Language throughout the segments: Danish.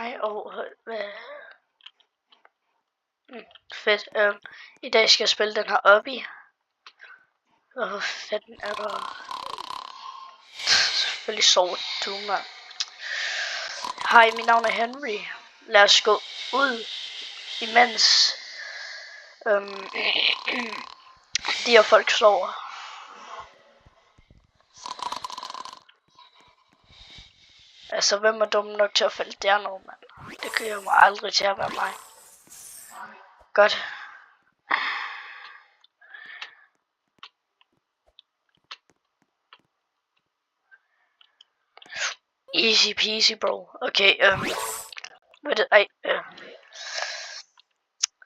Hej og fedt. I dag skal jeg spille den her Obby. Hvor fanden er der? Selvfølgelig sover du, mand. Hej, mit navn er Henry. Lad os gå ud, imens de her folk sover. Altså, hvem er dum nok til at falde dernede, mand? Det kører mig aldrig til at være mig. Godt. Easy peasy, bro. Okay, hvad det,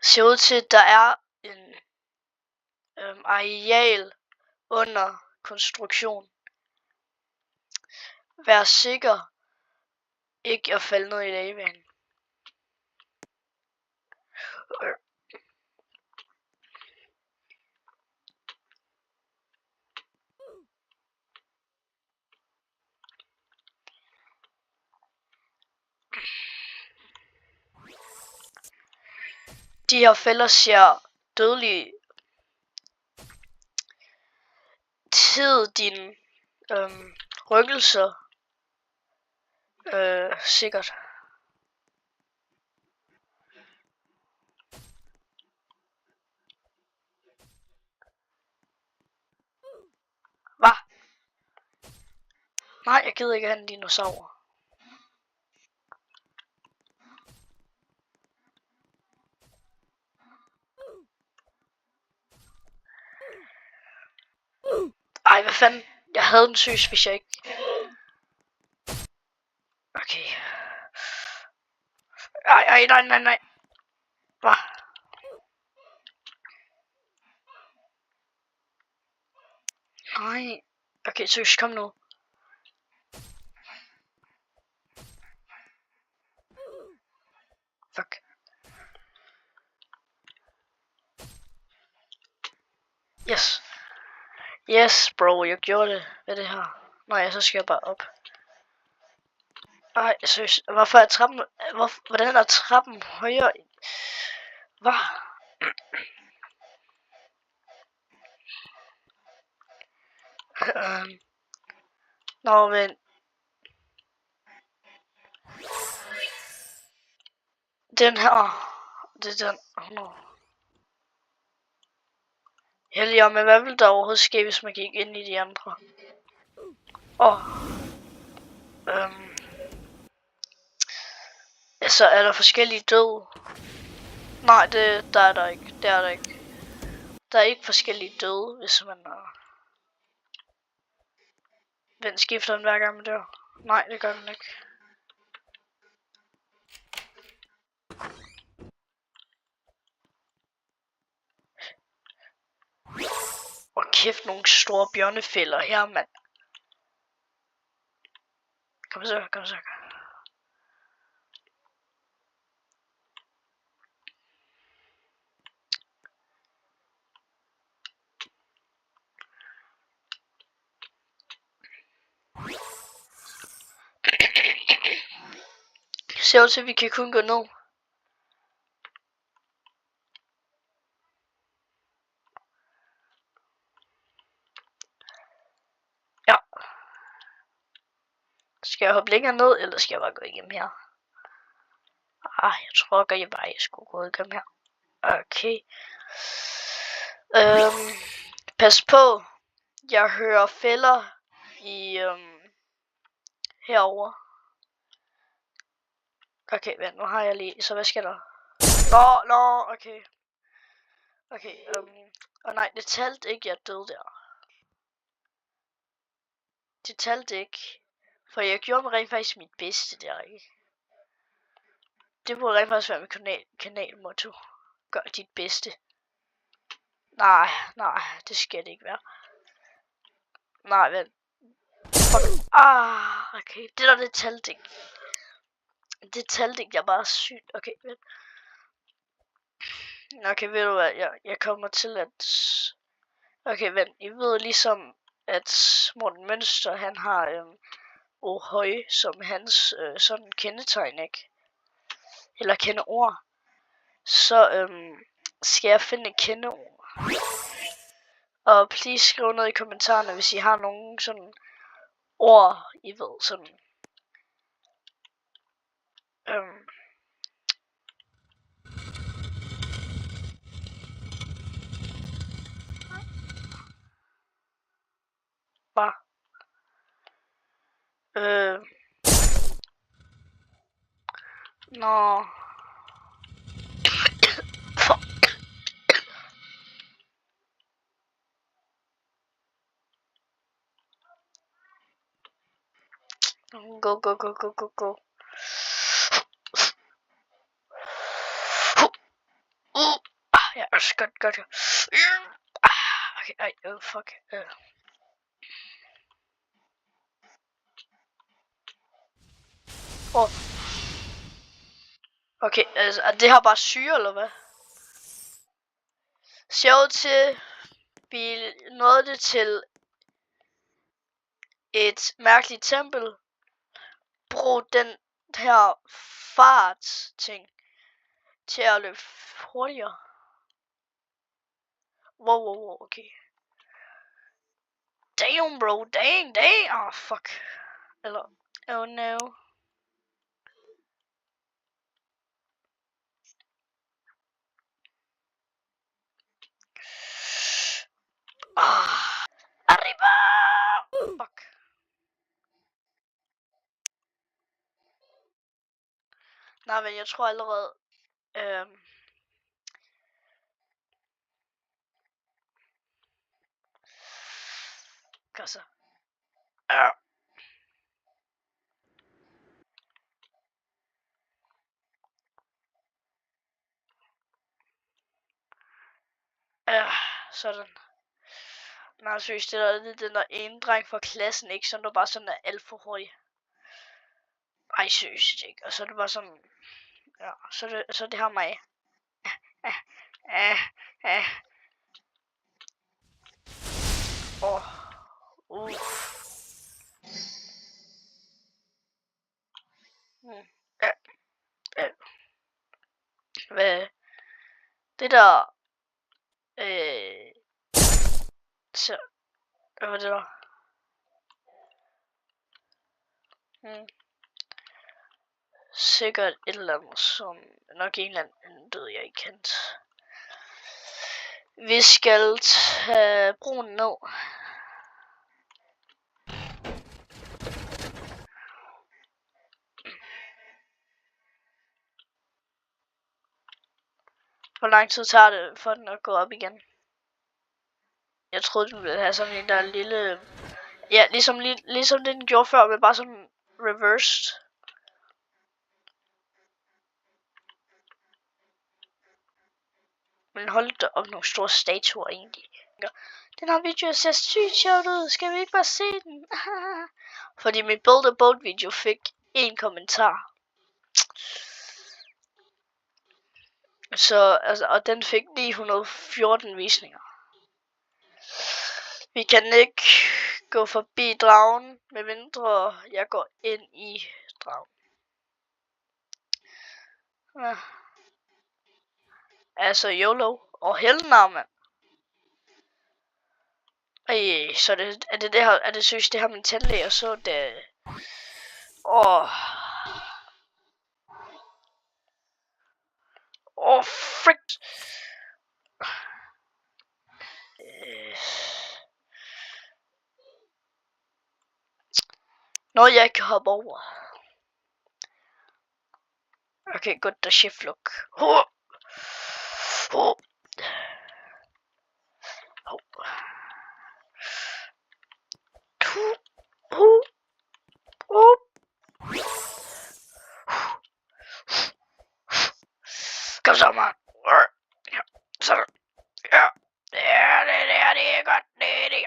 ser ud til, at der er en areal under konstruktion. Vær sikker ikke at falde ned i lavaen. De her fælder ser dødelige til din rykkelser. Sikkert. Hvad? Nej, jeg gider ikke have en dinosaur. Ej, hvad fanden? Jeg havde den syg, hvis jeg ikke... Okay. Ej, nej. Hvad? Nej. Okay, seriøs, kom nu. Fuck. Yes. Yes, bro, jeg gjorde det. Hvad er det her? Nej, så skal jeg bare op. Ej, seriøst. Hvorfor er trappen... Hvordan er trappen højere? Hvad? Nå, men... Den her... Det er den... Heldig, men hvad ville der overhovedet ske, hvis man gik ind i de andre? Altså, er der forskellige døde? Nej, der er der ikke. Det er der ikke. Der er ikke forskellige døde, hvis man er... Den skifter den hver gang man dør. Nej, det gør den ikke. Hvor kæft, nogle store bjørnefælder her, mand. Kom så. Ser ud til, at vi kan kun gå ned. Ja. Skal jeg hoppe længere ned, eller skal jeg bare gå igennem her? Jeg tror godt, jeg skulle gå igennem her. Okay. Pas på. Jeg hører fælder i herover. Okay, vent, nu har jeg lige, så hvad skal der? Nå, okay. Okay, nej, det talte ikke, jeg døde der. Det talte ikke, for jeg gjorde mig rent faktisk mit bedste der, ikke? Det burde rent faktisk være mit kanalmotto. Gør dit bedste. Nej, det skal det ikke være. Nej, vent. Fuck. Okay, det talte ikke. Det talte ikke, jeg er bare sygt. Okay, vent. Okay, ved du hvad, jeg kommer til at... Okay, vent, I ved ligesom, at Morten Mønster, han har Ohøj som hans sådan kendetegn, ikke? eller kendeord, så skal jeg finde et kendeord. Og please skriv ned i kommentarerne, hvis I har nogle sådan ord, I ved, sådan bare nå go. Ja, også godt. Okay, ej, fuck. Okay, altså, er det her bare syre, eller hvad? Ser ud til, vi nåede det til et mærkeligt tempel. Brug den her fart ting til at løbe hurtigere. Wow, okay. Damn, bro, dang. Oh, fuck. Eller, oh no. Arriba! Fuck. Nej, men jeg tror allerede, gør så. Sådan. Nej, seriøst, det er den der ene dreng fra klassen, ikke? Som der bare sådan er alt for hurtig. Ej, seriøst, ikke? Og så er det bare sådan, ja, så det her mig. Hvad? Det der, så, hvad var det der? Sikkert et eller andet, som nok en eller anden død, jeg ikke kendt. Vi skal tage broen ned. Hvor lang tid tager det for den at gå op igen? Jeg troede, den ville have sådan en der lille... Ja, ligesom det den gjorde før, men bare sådan reversed. Men hold da op, nogle store statuer egentlig. Den her video ser sygt sjovt ud. Skal vi ikke bare se den? Fordi min Build a Boat video fik en kommentar. Så, altså, og den fik 914 visninger. Vi kan ikke gå forbi dragen, medmindre jeg går ind i dragen. Ja. Altså YOLO og helvede, mand. Ej, så er det seriøst det her min tandlæge, og så det... Frick! Noget jeg ikke kan hoppe over. Okay, godt, der shift look. Kom så, man. Ja, sådan. Ja, det er godt, det.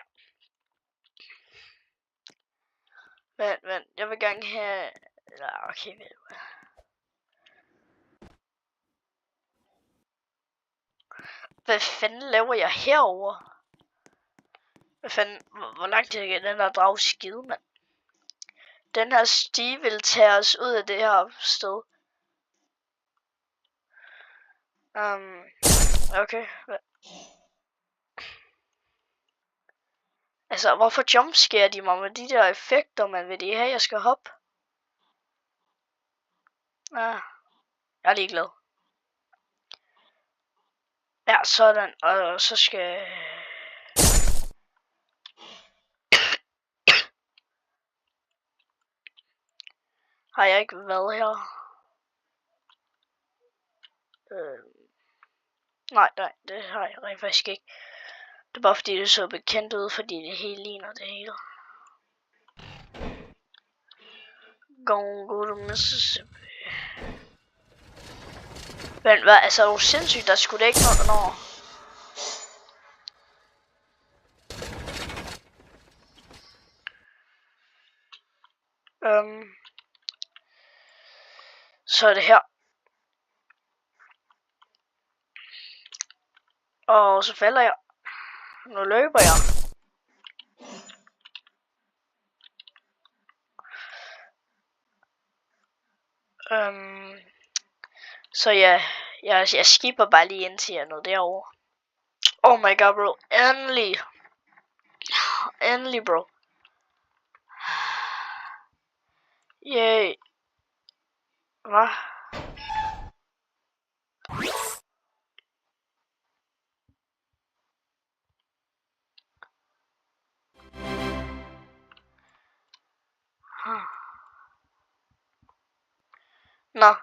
Men, jeg vil gerne have... Okay, ved du hvad. Hvad fanden laver jeg herover? Hvad fanden, hvor langt er den der drag skide, mand? Den her sti vil tage os ud af det her sted. Okay. Altså, hvorfor jumpscare de mig med de der effekter, man vil de have, jeg skal hoppe? Ah, jeg er ligeglad. Ja, sådan, og så skal... Har jeg ikke været her? Nej, det har jeg rent faktisk ikke. Det er bare fordi det så bekendt ud, fordi det hele ligner det hele. Go to Mississippi. Men hvad, altså er du sindssygt, der skulle det ikke noget, når... Så er det her. Og så falder jeg. Nu løber jeg. Så ja, jeg skipper bare lige indtil jeg nåede derovre. Oh my god, bro. Endelig. Endelig, bro. Yay. Hvad? Nå.